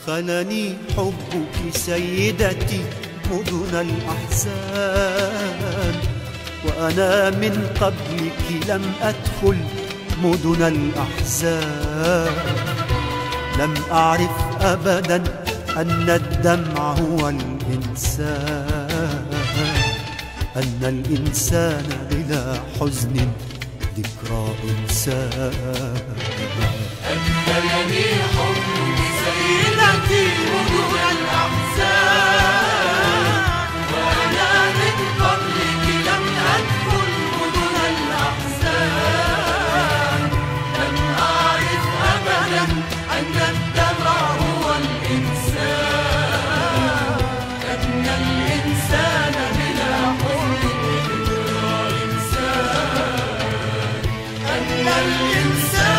أدخلني حبك سيدتي مدن الأحزان، وأنا من قبلك لم أدخل مدن الأحزان. لم أعرف أبدا أن الدمع هو الإنسان، أن الإنسان بلا حزن ذكرى إنسان. أدخلني حبك سيدتي مدن الأحزان، وأنا من قبلك لم أدخل مدن الأحزان. لم أعرف أبدا أن الدمع هو الإنسان، أن الإنسان بلا حزن ذكرى إنسان، أن الإنسان